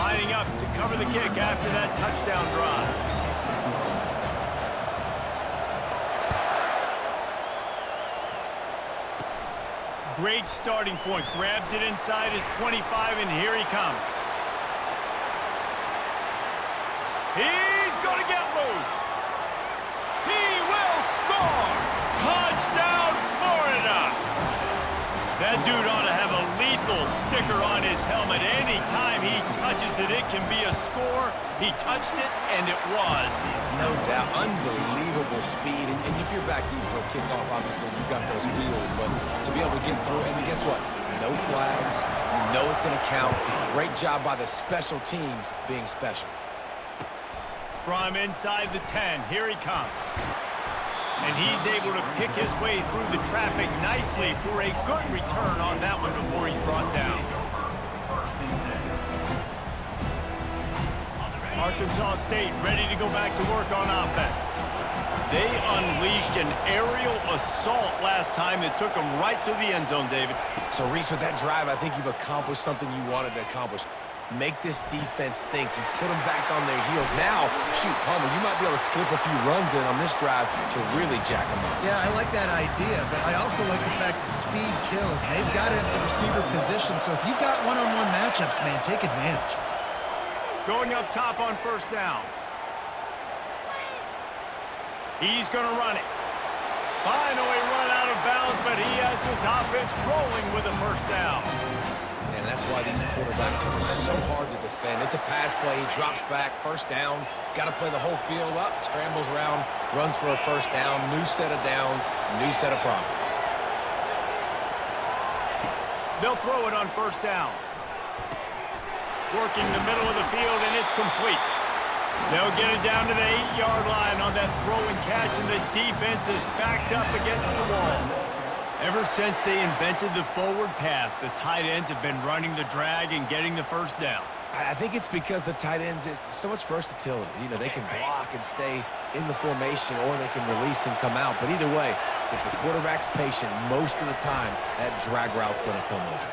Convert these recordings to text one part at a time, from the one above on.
Lining up to cover the kick after that touchdown drive. Great starting point. Grabs it inside his 25, and here he comes. He's going to get loose. He will score. Touchdown, Florida. That dude ought to have a lethal sticker on his helmet. Anytime he touches it, it can be a score. He touched it, and it was. No doubt. Unbelievable speed. And if you're back deep for a kickoff, obviously you've got those wheels. But to be able to get through, and guess what? No flags. You know it's going to count. Great job by the special teams being special. From inside the 10, here he comes. And he's able to pick his way through the traffic nicely for a good return on that one before he's brought down. Arkansas State ready to go back to work on offense. They unleashed an aerial assault last time that took them right to the end zone, David. So, Reese, with that drive, I think you've accomplished something you wanted to accomplish. Make this defense think. You put them back on their heels. Now, shoot, Palmer, you might be able to slip a few runs in on this drive to really jack them up. Yeah, I like that idea, but I also like the fact that speed kills. And they've got it at the receiver position, so if you've got one-on-one matchups, man, take advantage. Going up top on first down. He's going to run it. Finally run out of bounds, but he has his offense rolling with a first down. And that's why these quarterbacks are just so hard to defend. It's a pass play. He drops back, first down. Got to play the whole field up, scrambles around, runs for a first down. New set of downs, new set of problems. They'll throw it on first down. Working the middle of the field, and it's complete. They'll get it down to the 8-yard line on that throw and catch, and the defense is backed up against the wall. Ever since they invented the forward pass, the tight ends have been running the drag and getting the first down. I think it's because the tight ends is so much versatility. You know, they can block and stay in the formation, or they can release and come out. But either way, if the quarterback's patient, most of the time, that drag route's going to come open.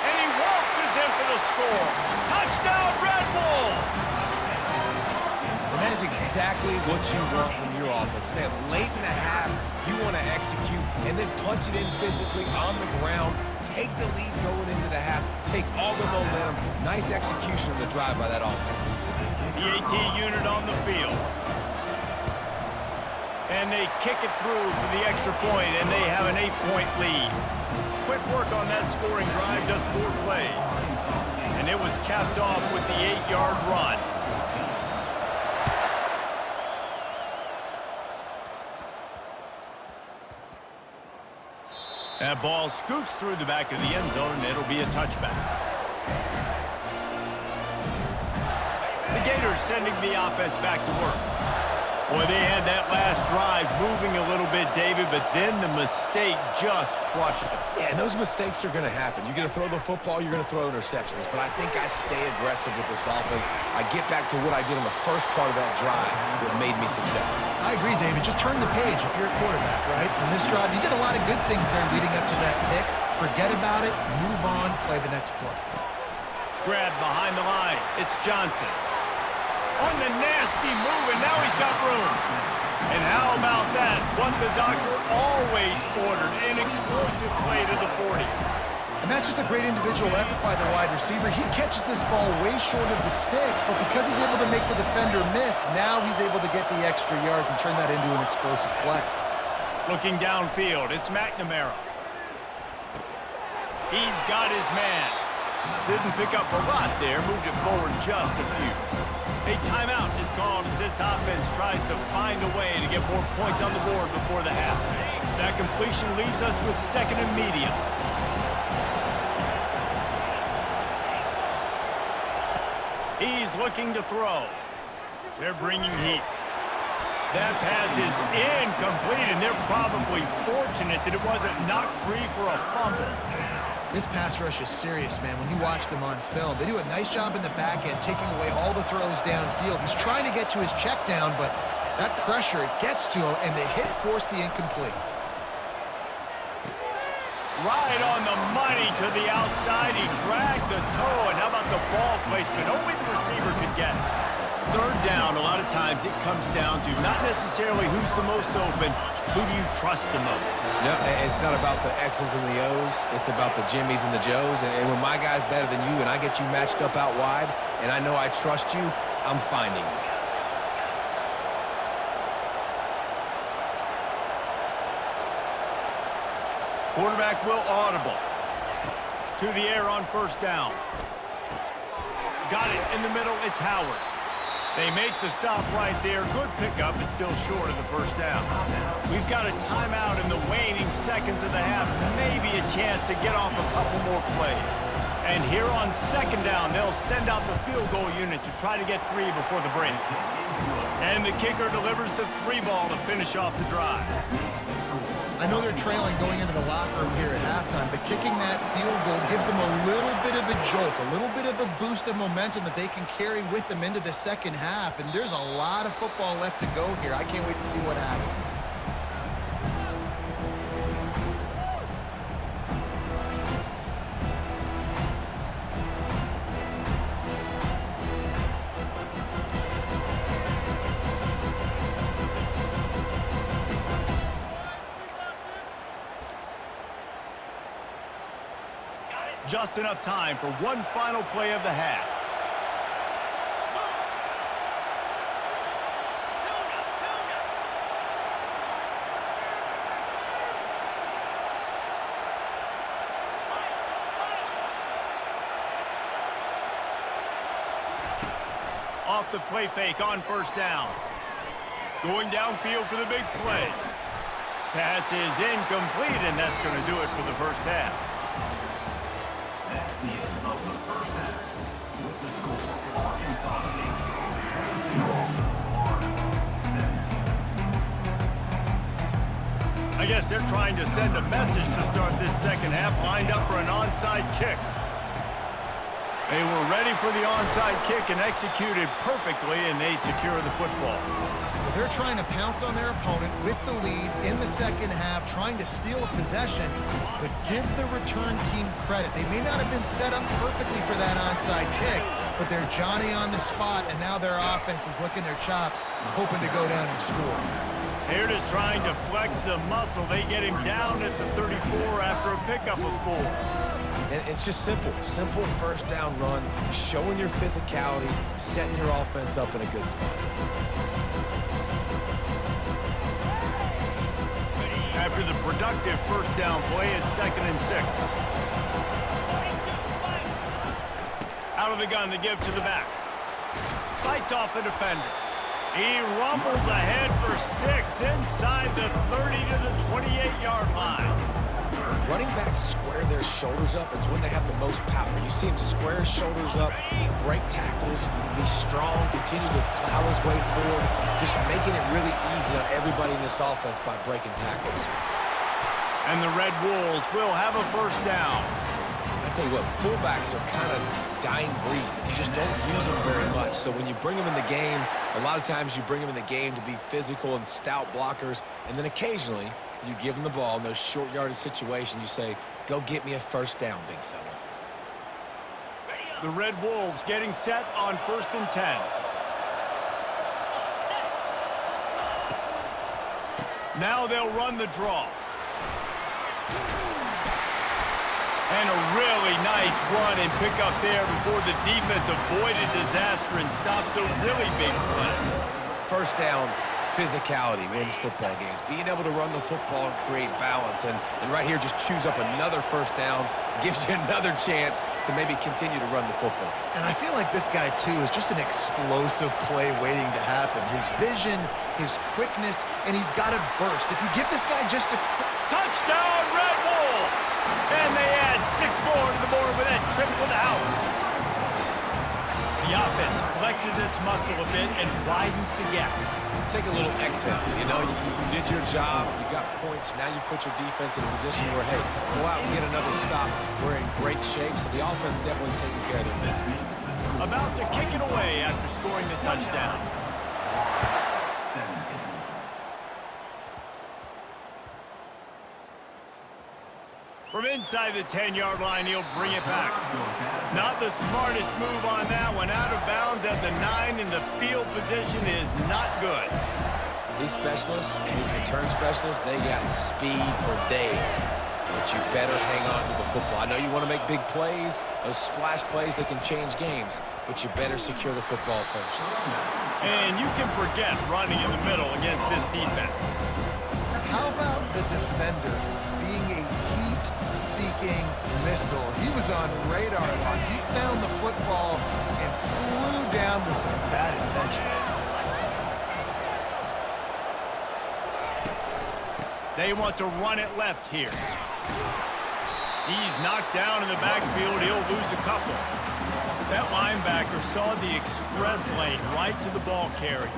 And he waltzes in for the score. Touchdown, Red Wolves! And that is exactly what you want from your offense. Man, late in the half, you want to execute and then punch it in physically on the ground, take the lead going into the half, take all the momentum. Nice execution of the drive by that offense. The AT unit on the field. And they kick it through for the extra point, and they have an 8-point lead. Quick work on that scoring drive, just 4 plays. And it was capped off with the 8-yard run. That ball scoots through the back of the end zone, and it'll be a touchback. The Gators sending the offense back to work. Boy, they had that last drive moving a little bit, David, but then the mistake just crushed them. Yeah, and those mistakes are going to happen. You're going to throw the football, you're going to throw interceptions. But I think I stay aggressive with this offense. I get back to what I did on the first part of that drive that made me successful. I agree, David. Just turn the page if you're a quarterback, right? In this drive, you did a lot of good things there leading up to that pick. Forget about it, move on, play the next play. Grab behind the line. It's Johnson. On the nasty move, and now he's got room. And how about that? What the doctor always ordered, an explosive play to the 40. And that's just a great individual effort by the wide receiver. He catches this ball way short of the sticks, but because he's able to make the defender miss, now he's able to get the extra yards and turn that into an explosive play. Looking downfield, it's McNamara. He's got his man. Didn't pick up a lot there, moved it forward just a few. A timeout is called as this offense tries to find a way to get more points on the board before the half. That completion leaves us with 2nd and medium. He's looking to throw. They're bringing heat. That pass is incomplete, and they're probably fortunate that it wasn't knocked free for a fumble. This pass rush is serious, man. When you watch them on film, they do a nice job in the back end, taking away all the throws downfield. He's trying to get to his check down, but that pressure, it gets to him, and the hit forced the incomplete. Right on the money to the outside. He dragged the toe, and how about the ball placement? Only the receiver could get it. Third down, a lot of times it comes down to not necessarily who's the most open, who do you trust the most? No, it's not about the X's and the O's. It's about the Jimmys and the Joes. And when my guy's better than you and I get you matched up out wide and I know I trust you, I'm finding you. Quarterback will audible. To the air on first down. Got it in the middle. It's Howard. They make the stop right there. Good pickup. It's still short of the first down. We've got a timeout in the waning seconds of the half. Maybe a chance to get off a couple more plays. And here on second down, they'll send out the field goal unit to try to get 3 before the break. And the kicker delivers the 3 ball to finish off the drive. I know they're trailing going into the locker room here at halftime, but kicking that field goal gives them a little bit of a jolt, a little bit of a boost of momentum that they can carry with them into the second half. And there's a lot of football left to go here. I can't wait to see what happens. Just enough time for one final play of the half. Off the play fake on first down. Going downfield for the big play. Pass is incomplete, and that's going to do it for the first half. I guess they're trying to send a message to start this second half, lined up for an onside kick. They were ready for the onside kick and executed perfectly, and they secure the football. They're trying to pounce on their opponent with the lead in the second half, trying to steal a possession, but give the return team credit. They may not have been set up perfectly for that onside kick, but they're Johnny on the spot, and now their offense is licking their chops, hoping to go down and score. They're just trying to flex the muscle. They get him down at the 34 after a pickup of 4. And it's just simple. Simple first down run, showing your physicality, setting your offense up in a good spot. After the productive first down play, it's 2nd and 6. Out of the gun to give to the back. Fights off a defender. He rumbles ahead for 6 inside the 30 to the 28-yard line. When running backs square their shoulders up, it's when they have the most power. You see him square his shoulders up, break tackles, be strong, continue to plow his way forward, just making it really easy on everybody in this offense by breaking tackles. And the Red Wolves will have a first down. I tell you what, fullbacks are kind of dying breeds. You just don't use them very much. So when you bring them in the game, a lot of times you bring them in the game to be physical and stout blockers, and then occasionally you give them the ball in those short yardage situations. You say, go get me a first down, big fella. The Red Wolves getting set on 1st and 10. Now they'll run the draw. And a really nice run and pick up there before the defense avoided disaster and stopped a really big play. First down, physicality wins football games. Being able to run the football and create balance. And right here, just choose up another first down, gives you another chance to maybe continue to run the football. And I feel like this guy, too, is just an explosive play waiting to happen. His vision, his quickness, and he's got to burst. If you give this guy just a... Touchdown, Red Wolves! And they add 6 more to the board with that trip to the house. The offense flexes its muscle a bit and widens the gap. Take a little exhale. You know, you did your job. You got points. Now you put your defense in a position where, hey, go out and get another stop. We're in great shape. So the offense definitely taking care of their business. About to kick it away after scoring the touchdown. From inside the 10-yard line, he'll bring it back. Not the smartest move on that one. Out of bounds at the 9, and the field position is not good. These specialists and these return specialists, they got speed for days. But you better hang on to the football. I know you want to make big plays, those splash plays that can change games, but you better secure the football first. And you can forget running in the middle against this defense. How about the defender being a heat-seeking missile? He was on radar lock. He found the football and flew down with some bad intentions. They want to run it left here. He's knocked down in the backfield. He'll lose a couple. That linebacker saw the express lane right to the ball carrier.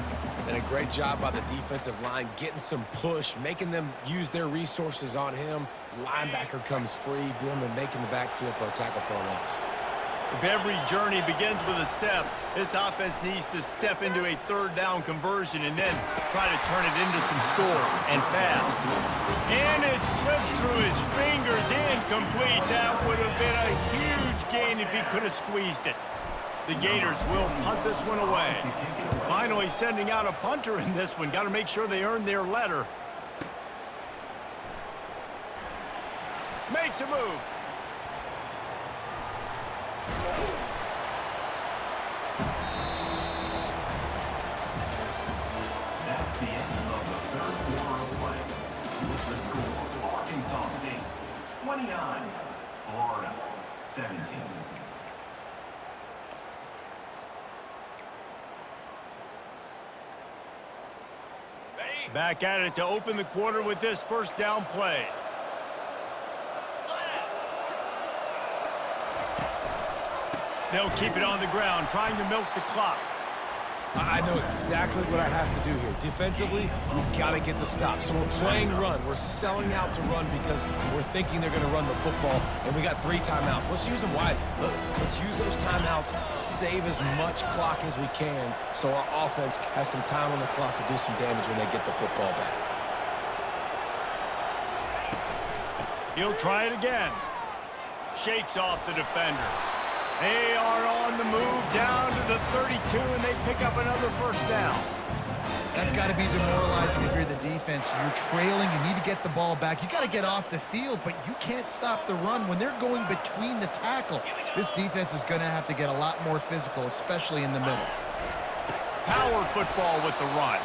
And a great job by the defensive line getting some push, making them use their resources on him. Linebacker comes free, boom, and making the backfield for a tackle for a loss. If every journey begins with a step, this offense needs to step into a third down conversion and then try to turn it into some scores, and fast. And it slips through his fingers, incomplete. That would have been a huge gain if he could have squeezed it. The Gators will punt this one away. Finally sending out a punter in this one. Got to make sure they earn their letter. Makes a move. That's the end of the third quarter of play. With the score, Arkansas State 29, Florida 17. Back at it to open the quarter with this first down play. They'll keep it on the ground, trying to milk the clock. I know exactly what I have to do here. Defensively, we've got to get the stop. So we're playing run. We're selling out to run because we're thinking they're going to run the football, and we got 3 timeouts. Let's use them wisely. Let's use those timeouts, save as much clock as we can so our offense has some time on the clock to do some damage when they get the football back. He'll try it again. Shakes off the defender. They are on the move down to the 32, and they pick up another first down. That's got to be demoralizing if you're the defense. You're trailing. You need to get the ball back. You got to get off the field, but you can't stop the run when they're going between the tackles. This defense is going to have to get a lot more physical, especially in the middle. Power football with the run.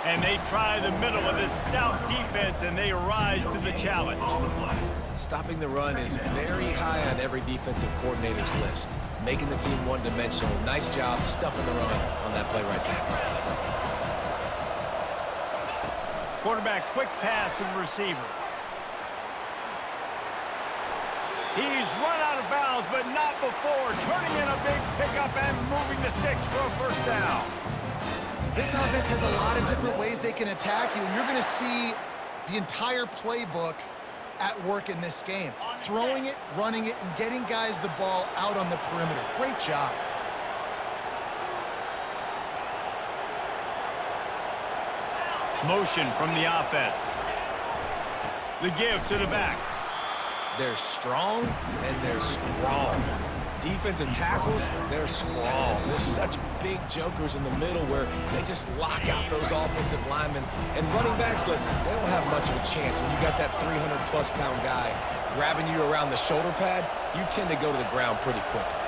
And they try the middle of this stout defense, and they rise to the challenge. Stopping the run is very high on every defensive coordinator's list. Making the team one-dimensional. Nice job stuffing the run on that play right there. Quarterback, quick pass to the receiver. He's run out of bounds, but not before. Turning in a big pickup and moving the sticks for a first down. This offense has a lot of different ways they can attack you, and you're going to see the entire playbook at work in this game. Throwing it, running it, and getting guys the ball out on the perimeter. Great job. Motion from the offense. The give to the back. They're strong, and they're strong. Defensive tackles, they're strong. There's such big jokers in the middle where they just lock out those offensive linemen. And running backs, listen, they don't have much of a chance. When you got that 300-plus pound guy grabbing you around the shoulder pad, you tend to go to the ground pretty quickly.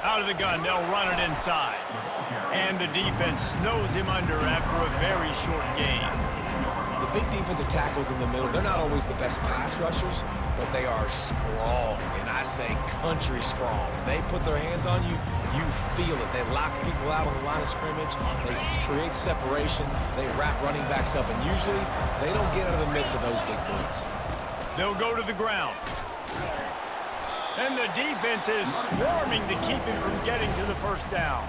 Out of the gun, they'll run it inside. And the defense snows him under after a very short gain. The big defensive tackles in the middle, they're not always the best pass rushers, but they are strong, and I say country strong. They put their hands on you, you feel it. They lock people out on the line of scrimmage. They create separation. They wrap running backs up, and usually they don't get out of the midst of those big boys. They'll go to the ground. And the defense is swarming to keep him from getting to the first down.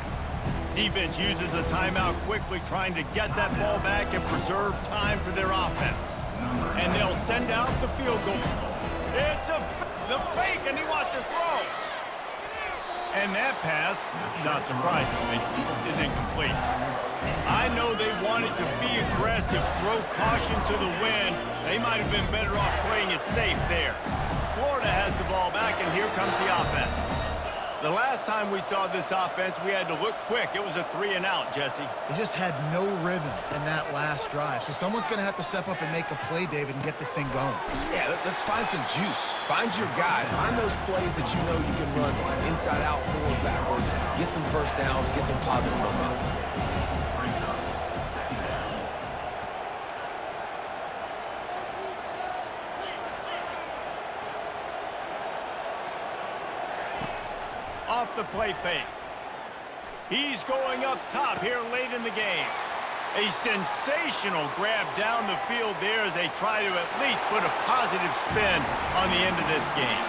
Defense uses a timeout quickly, trying to get that ball back and preserve time for their offense. And they'll send out the field goal. It's the fake, and he wants to throw. And that pass, not surprisingly, is incomplete. I know they wanted to be aggressive, throw caution to the wind. They might have been better off playing it safe there. Florida has the ball back, and here comes the offense. The last time we saw this offense, we had to look quick. It was a 3-and-out, Jesse. They just had no rhythm in that last drive. So someone's going to have to step up and make a play, David, and get this thing going. Yeah, let's find some juice. Find your guy. Find those plays that you know you can run inside out, forward, backwards. Get some first downs. Get some positive momentum. Brings up second down. Off the play fake. He's going up top here late in the game. A sensational grab down the field there as they try to at least put a positive spin on the end of this game.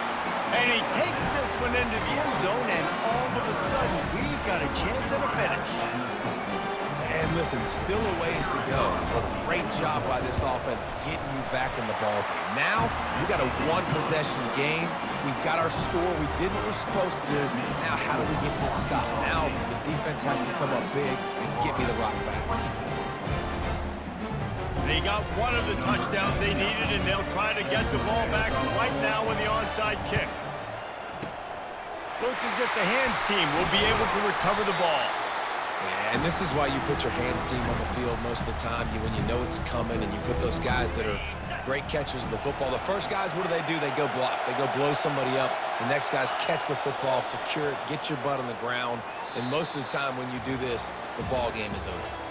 And he takes this one into the end zone, and all of a sudden, we've got a chance at a finish. And listen, still a ways to go. A great job by this offense getting you back in the ball game. Now, we got a one-possession game. We've got our score. We did what we're supposed to do. Now, how do we get this stopped? Now, the defense has to come up big and get me the rock back. They got one of the touchdowns they needed, and they'll try to get the ball back right now with the onside kick. Looks as if the hands team will be able to recover the ball. Yeah, and this is why you put your hands team on the field most of the time. When you know it's coming, and you put those guys that are great catchers of the football. The first guys, what do? They go block. They go blow somebody up. The next guys catch the football, secure it, get your butt on the ground. And most of the time when you do this, the ball game is over.